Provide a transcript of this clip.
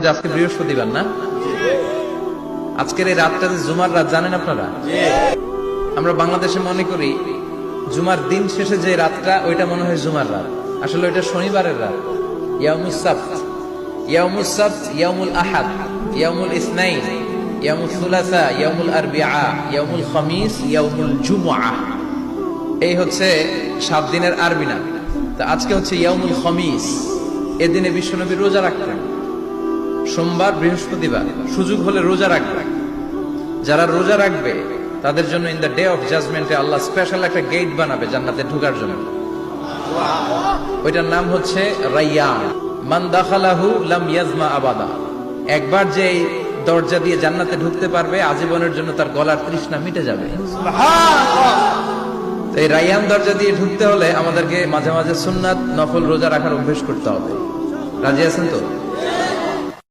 যে আজকে বৃহস্পতিবার না? আজকের এই রাতটা যে জুমার রাত, জানেন আপনারা? আমরা বাংলাদেশে মনে করি জুমার দিন শেষে যে রাতটা, ওইটা মনে হয় জুমার রাত। আসলে ওইটা শনিবারের রাত। ইয়াউমুস সাবত, ইয়াউমুস সাবত, ইয়াউমুল আহাদ, ইয়াউমুল ইসনাইন, ইয়াউমুল সুলাসা, ইয়াউমুল আরবিআ, ইয়াউমুল খামিস, ইয়াউমুল জুমআ। এই হচ্ছে 7 দিনের আরবি নাম। তা আজকে হচ্ছে ইয়াউমুল খামিস। এদিনে বিশ্বনবী রোজা রাখতেন। সোমবার, বৃহস্পতিবার সুযোগ হলে রোজা রাখবেন। যারা রোজা রাখবে তাদের জন্য ইন দ্য ডে অফ জাজমেন্টে আল্লাহ স্পেশাল একটা গেট বানাবে জান্নাতে ঢোকার জন্য। ওইটার নাম হচ্ছে রাইয়ান। মান দাখালাহু লাম ইয়াজমা আবাদা। একবার যে এই দরজা দিয়ে জান্নাতে ঢুকতে পারবে, আজীবনের জন্য তার গলার তৃষ্ণা মিটে যাবে। তো এই রাইয়ান দরজা দিয়ে ঢুকতে হলে আমাদেরকে মাঝে মাঝে সুন্নাত নফল রোজা রাখার অভ্যেস করতে হবে। রাজি আছেন তো?